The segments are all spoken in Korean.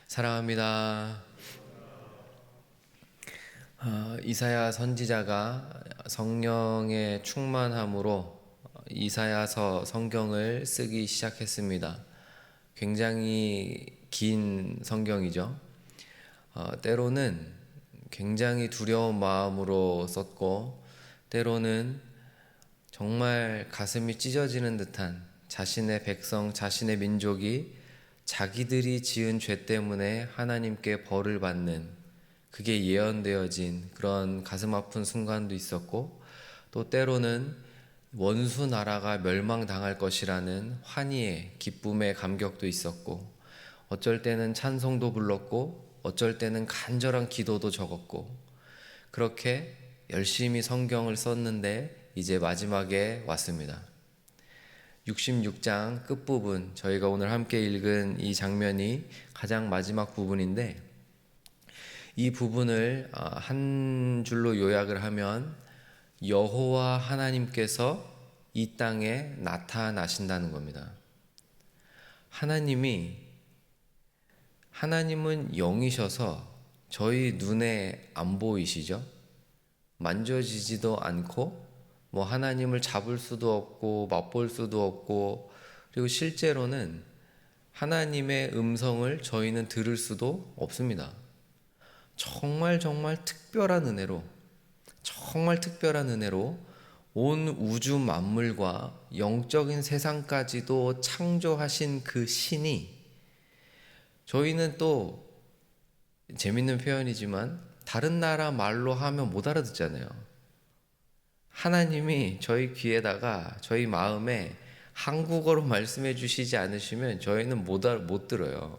사랑합니다. 이사야 선지자가 성령의 충만함으로 이사야서 성경을 쓰기 시작했습니다. 굉장히 긴 성경이죠. 때로는 굉장히 두려운 마음으로 썼고, 때로는 정말 가슴이 찢어지는 듯한 자신의 백성, 자신의 민족이 자기들이 지은 죄 때문에 하나님께 벌을 받는, 그게 예언되어진 그런 가슴 아픈 순간도 있었고, 또 때로는 원수 나라가 멸망당할 것이라는 환희의 기쁨의 감격도 있었고, 어쩔 때는 찬송도 불렀고, 어쩔 때는 간절한 기도도 적었고, 그렇게 열심히 성경을 썼는데 이제 마지막에 왔습니다. 66장 끝부분, 저희가 오늘 함께 읽은 이 장면이 가장 마지막 부분인데, 이 부분을 한 줄로 요약을 하면 여호와 하나님께서 이 땅에 나타나신다는 겁니다. 하나님은 영이셔서 저희 눈에 안 보이시죠? 만져지지도 않고, 하나님을 잡을 수도 없고 맛볼 수도 없고, 그리고 실제로는 하나님의 음성을 저희는 들을 수도 없습니다. 정말 특별한 은혜로, 정말 특별한 은혜로 온 우주 만물과 영적인 세상까지도 창조하신 그 신이, 저희는 또 재밌는 표현이지만 다른 나라 말로 하면 못 알아듣잖아요. 하나님이 저희 귀에다가, 저희 마음에 한국어로 말씀해 주시지 않으시면 저희는 못 들어요.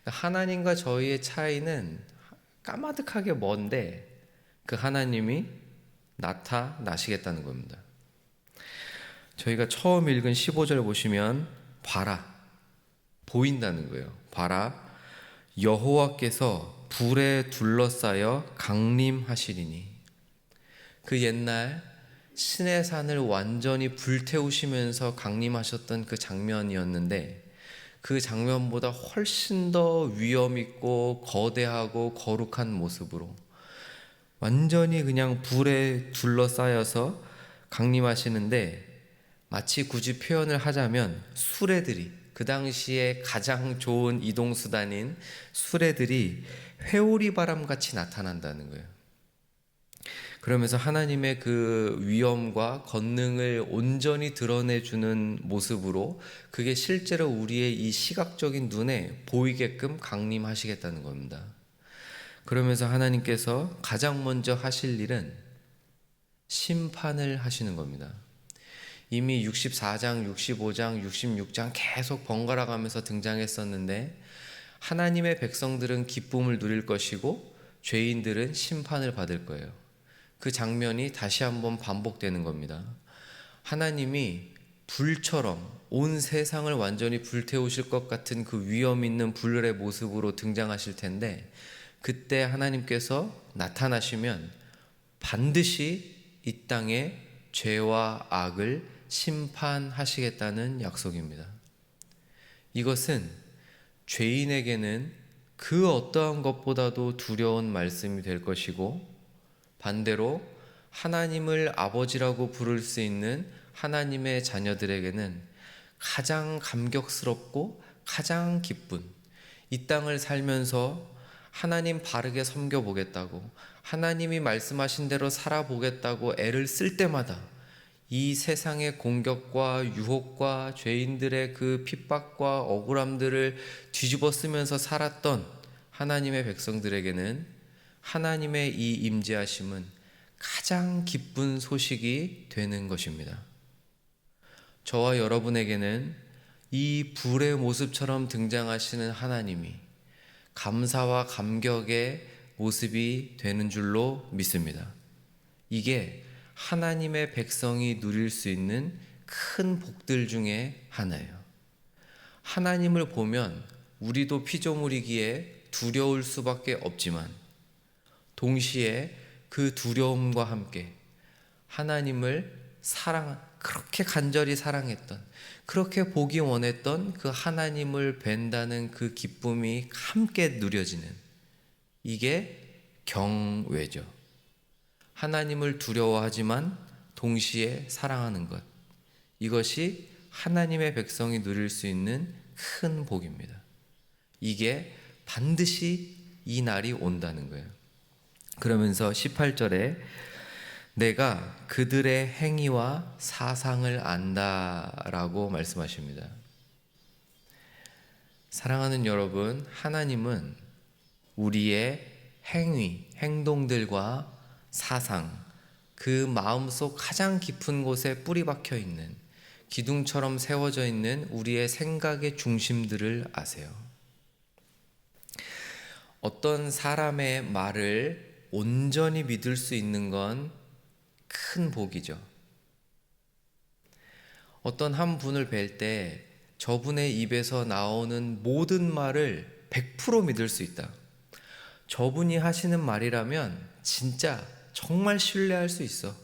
하나님과 저희의 차이는 까마득하게 먼데, 그 하나님이 나타나시겠다는 겁니다. 저희가 처음 읽은 15절 보시면 봐라, 보인다는 거예요. 봐라, 여호와께서 불에 둘러싸여 강림하시리니. 그 옛날 시내산을 완전히 불태우시면서 강림하셨던 그 장면이었는데, 그 장면보다 훨씬 더 위험 있고 거대하고 거룩한 모습으로 완전히 그냥 불에 둘러싸여서 강림하시는데, 마치 굳이 표현을 하자면 수레들이, 그 당시에 가장 좋은 이동수단인 수레들이 회오리 바람같이 나타난다는 거예요. 그러면서 하나님의 그 위엄과 권능을 온전히 드러내주는 모습으로, 그게 실제로 우리의 이 시각적인 눈에 보이게끔 강림하시겠다는 겁니다. 그러면서 하나님께서 가장 먼저 하실 일은 심판을 하시는 겁니다. 이미 64장, 65장, 66장 계속 번갈아 가면서 등장했었는데, 하나님의 백성들은 기쁨을 누릴 것이고 죄인들은 심판을 받을 거예요. 그 장면이 다시 한번 반복되는 겁니다. 하나님이 불처럼 온 세상을 완전히 불태우실 것 같은 그 위험 있는 불의 모습으로 등장하실 텐데, 그때 하나님께서 나타나시면 반드시 이 땅에 죄와 악을 심판하시겠다는 약속입니다. 이것은 죄인에게는 그 어떠한 것보다도 두려운 말씀이 될 것이고, 반대로 하나님을 아버지라고 부를 수 있는 하나님의 자녀들에게는 가장 감격스럽고 가장 기쁜, 이 땅을 살면서 하나님 바르게 섬겨보겠다고, 하나님이 말씀하신 대로 살아보겠다고 애를 쓸 때마다 이 세상의 공격과 유혹과 죄인들의 그 핍박과 억울함들을 뒤집어 쓰면서 살았던 하나님의 백성들에게는 하나님의 이 임재하심은 가장 기쁜 소식이 되는 것입니다. 저와 여러분에게는 이 불의 모습처럼 등장하시는 하나님이 감사와 감격의 모습이 되는 줄로 믿습니다. 이게 하나님의 백성이 누릴 수 있는 큰 복들 중에 하나예요. 하나님을 보면 우리도 피조물이기에 두려울 수밖에 없지만, 동시에 그 두려움과 함께 하나님을 그렇게 간절히 사랑했던, 그렇게 보기 원했던 그 하나님을 뵌다는 그 기쁨이 함께 누려지는, 이게 경외죠. 하나님을 두려워하지만 동시에 사랑하는 것, 이것이 하나님의 백성이 누릴 수 있는 큰 복입니다. 이게 반드시 이 날이 온다는 거예요. 그러면서 18절에 내가 그들의 행위와 사상을 안다라고 말씀하십니다. 사랑하는 여러분, 하나님은 우리의 행위, 행동들과 사상, 그 마음속 가장 깊은 곳에 뿌리 박혀 있는, 기둥처럼 세워져 있는 우리의 생각의 중심들을 아세요. 어떤 사람의 말을 온전히 믿을 수 있는 건 큰 복이죠. 어떤 한 분을 뵐 때 저분의 입에서 나오는 모든 말을 100% 믿을 수 있다. 저분이 하시는 말이라면 진짜 정말 신뢰할 수 있어.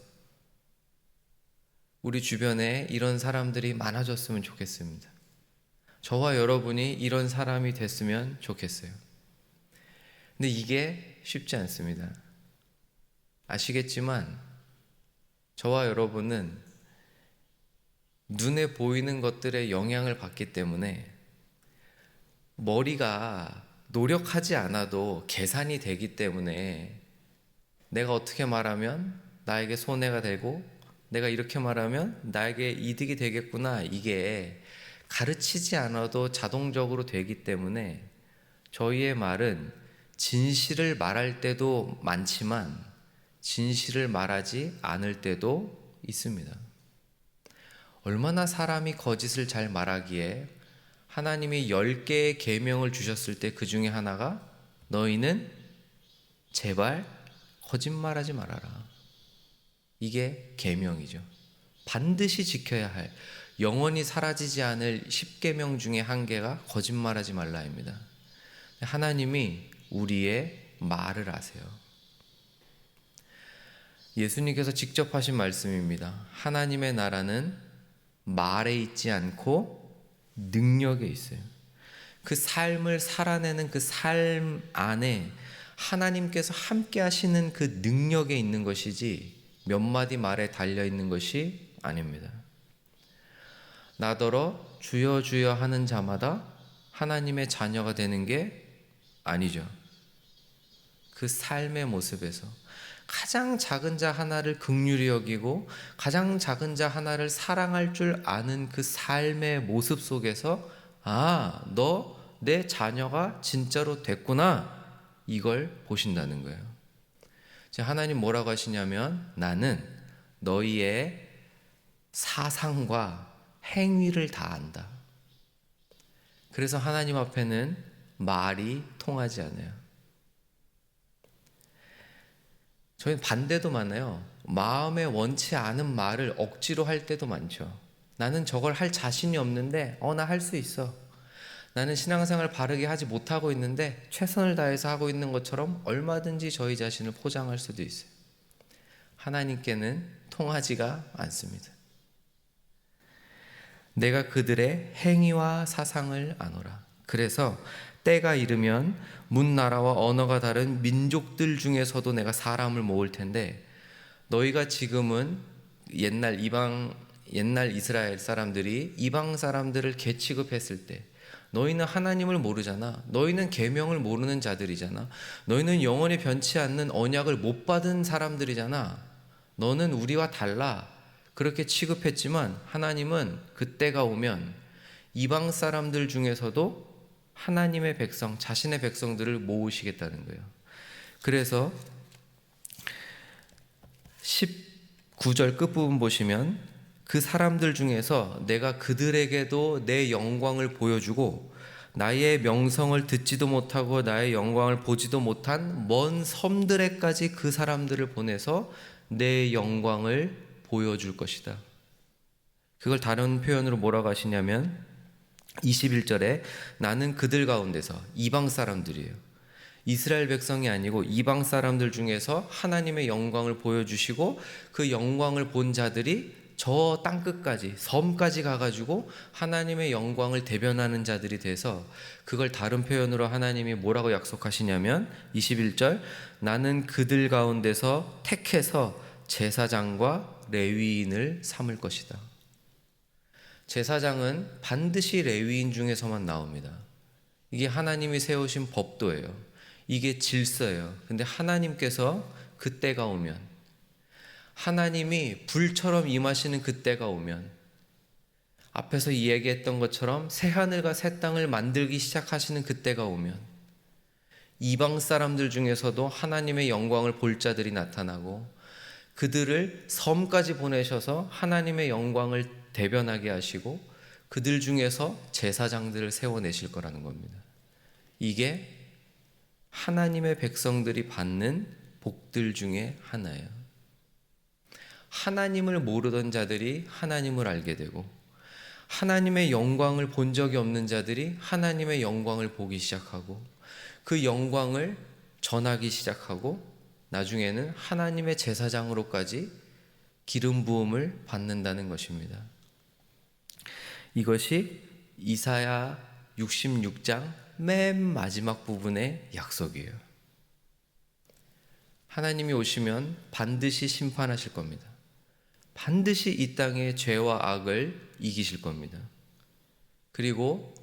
우리 주변에 이런 사람들이 많아졌으면 좋겠습니다. 저와 여러분이 이런 사람이 됐으면 좋겠어요. 근데 이게 쉽지 않습니다. 아시겠지만 저와 여러분은 눈에 보이는 것들의 영향을 받기 때문에 머리가 노력하지 않아도 계산이 되기 때문에 내가 어떻게 말하면 나에게 손해가 되고 내가 이렇게 말하면 나에게 이득이 되겠구나, 이게 가르치지 않아도 자동적으로 되기 때문에 저희의 말은 진실을 말할 때도 많지만 진실을 말하지 않을 때도 있습니다. 얼마나 사람이 거짓을 잘 말하기에 하나님이 10개의 계명을 주셨을 때 그 중에 하나가 너희는 제발 거짓말하지 말아라. 이게 계명이죠. 반드시 지켜야 할, 영원히 사라지지 않을 10계명 중에 한 개가 거짓말하지 말라입니다. 하나님이 우리의 말을 아세요. 예수님께서 직접 하신 말씀입니다. 하나님의 나라는 말에 있지 않고 능력에 있어요. 그 삶을 살아내는 그 삶 안에 하나님께서 함께 하시는 그 능력에 있는 것이지 몇 마디 말에 달려 있는 것이 아닙니다. 나더러 주여 주여 하는 자마다 하나님의 자녀가 되는 게 아니죠. 그 삶의 모습에서 가장 작은 자 하나를 긍휼히 여기고 가장 작은 자 하나를 사랑할 줄 아는 그 삶의 모습 속에서 아, 너 내 자녀가 진짜로 됐구나, 이걸 보신다는 거예요. 하나님 뭐라고 하시냐면 나는 너희의 사상과 행위를 다 안다. 그래서 하나님 앞에는 말이 통하지 않아요. 저희는 반대도 많아요. 마음에 원치 않은 말을 억지로 할 때도 많죠. 나는 저걸 할 자신이 없는데 나 할 수 있어. 나는 신앙생활을 바르게 하지 못하고 있는데 최선을 다해서 하고 있는 것처럼 얼마든지 저희 자신을 포장할 수도 있어요. 하나님께는 통하지가 않습니다. 내가 그들의 행위와 사상을 아노라. 그래서 때가 이르면 문나라와 언어가 다른 민족들 중에서도 내가 사람을 모을 텐데 너희가 지금은 옛날 이스라엘 사람들이 이방 사람들을 개 취급했을 때 너희는 하나님을 모르잖아. 너희는 계명을 모르는 자들이잖아. 너희는 영원히 변치 않는 언약을 못 받은 사람들이잖아. 너는 우리와 달라. 그렇게 취급했지만 하나님은 그때가 오면 이방 사람들 중에서도 하나님의 백성, 자신의 백성들을 모으시겠다는 거예요. 그래서 19절 끝부분 보시면 그 사람들 중에서 내가 그들에게도 내 영광을 보여주고 나의 명성을 듣지도 못하고 나의 영광을 보지도 못한 먼 섬들에까지 그 사람들을 보내서 내 영광을 보여줄 것이다. 그걸 다른 표현으로 뭐라고 하시냐면 21절에 나는 그들 가운데서, 이방 사람들이에요. 이스라엘 백성이 아니고 이방 사람들 중에서 하나님의 영광을 보여주시고 그 영광을 본 자들이 저 땅끝까지 섬까지 가가지고 하나님의 영광을 대변하는 자들이 돼서 그걸 다른 표현으로 하나님이 뭐라고 약속하시냐면 21절 나는 그들 가운데서 택해서 제사장과 레위인을 삼을 것이다. 제사장은 반드시 레위인 중에서만 나옵니다. 이게 하나님이 세우신 법도예요. 이게 질서예요. 근데 하나님께서 그때가 오면, 하나님이 불처럼 임하시는 그때가 오면, 앞에서 이야기했던 것처럼 새하늘과 새 땅을 만들기 시작하시는 그때가 오면 이방 사람들 중에서도 하나님의 영광을 볼 자들이 나타나고 그들을 섬까지 보내셔서 하나님의 영광을 대변하게 하시고 그들 중에서 제사장들을 세워내실 거라는 겁니다. 이게 하나님의 백성들이 받는 복들 중에 하나예요. 하나님을 모르던 자들이 하나님을 알게 되고 하나님의 영광을 본 적이 없는 자들이 하나님의 영광을 보기 시작하고 그 영광을 전하기 시작하고 나중에는 하나님의 제사장으로까지 기름 부음을 받는다는 것입니다. 이것이 이사야 66장 맨 마지막 부분의 약속이에요. 하나님이 오시면 반드시 심판하실 겁니다. 반드시 이 땅의 죄와 악을 이기실 겁니다. 그리고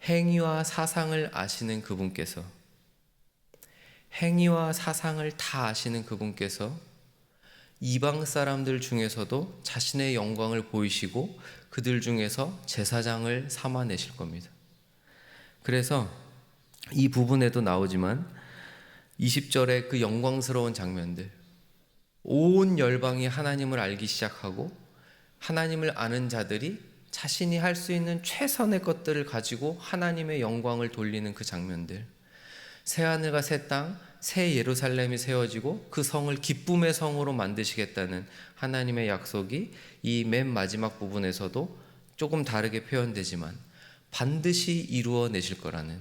행위와 사상을 아시는 그분께서, 행위와 사상을 다 아시는 그분께서 이방 사람들 중에서도 자신의 영광을 보이시고 그들 중에서 제사장을 삼아내실 겁니다. 그래서 이 부분에도 나오지만 20절의 그 영광스러운 장면들, 온 열방이 하나님을 알기 시작하고 하나님을 아는 자들이 자신이 할 수 있는 최선의 것들을 가지고 하나님의 영광을 돌리는 그 장면들, 새하늘과 새 땅, 새 예루살렘이 세워지고 그 성을 기쁨의 성으로 만드시겠다는 하나님의 약속이 이 맨 마지막 부분에서도 조금 다르게 표현되지만 반드시 이루어내실 거라는,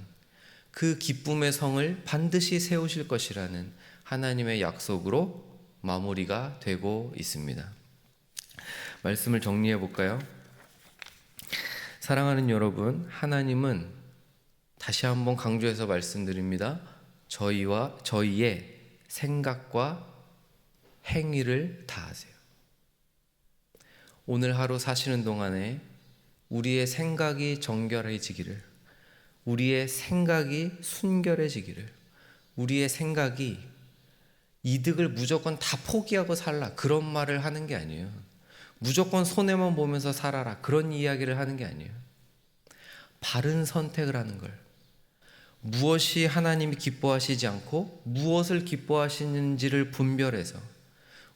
그 기쁨의 성을 반드시 세우실 것이라는 하나님의 약속으로 마무리가 되고 있습니다. 말씀을 정리해 볼까요? 사랑하는 여러분, 하나님은 다시 한번 강조해서 말씀드립니다. 저희의 생각과 행위를 다 아세요. 오늘 하루 사시는 동안에 우리의 생각이 정결해지기를, 우리의 생각이 순결해지기를, 우리의 생각이 이득을 무조건 다 포기하고 살라, 그런 말을 하는 게 아니에요. 무조건 손해만 보면서 살아라, 그런 이야기를 하는 게 아니에요. 바른 선택을 하는 걸, 무엇이 하나님이 기뻐하시지 않고 무엇을 기뻐하시는지를 분별해서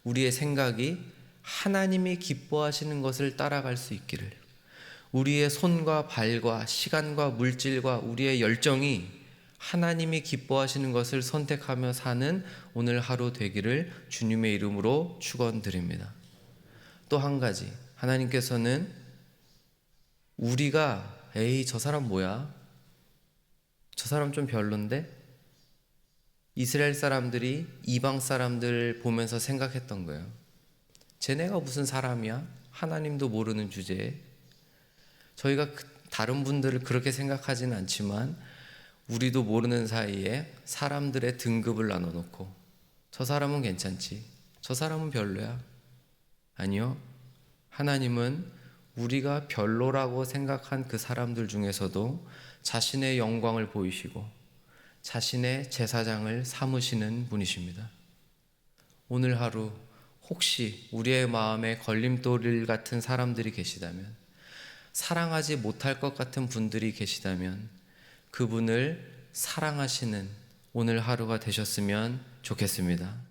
우리의 생각이 하나님이 기뻐하시는 것을 따라갈 수 있기를, 우리의 손과 발과 시간과 물질과 우리의 열정이 하나님이 기뻐하시는 것을 선택하며 사는 오늘 하루 되기를 주님의 이름으로 축원드립니다. 또 한 가지, 하나님께서는 우리가 에이 저 사람 뭐야? 저 사람 좀 별론데? 이스라엘 사람들이 이방 사람들 보면서 생각했던 거예요. 쟤네가 무슨 사람이야? 하나님도 모르는 주제에. 저희가 다른 분들을 그렇게 생각하지는 않지만 우리도 모르는 사이에 사람들의 등급을 나눠놓고 저 사람은 괜찮지, 저 사람은 별로야. 아니요, 하나님은 우리가 별로라고 생각한 그 사람들 중에서도 자신의 영광을 보이시고 자신의 제사장을 삼으시는 분이십니다. 오늘 하루 혹시 우리의 마음에 걸림돌 같은 사람들이 계시다면, 사랑하지 못할 것 같은 분들이 계시다면 그분을 사랑하시는 오늘 하루가 되셨으면 좋겠습니다.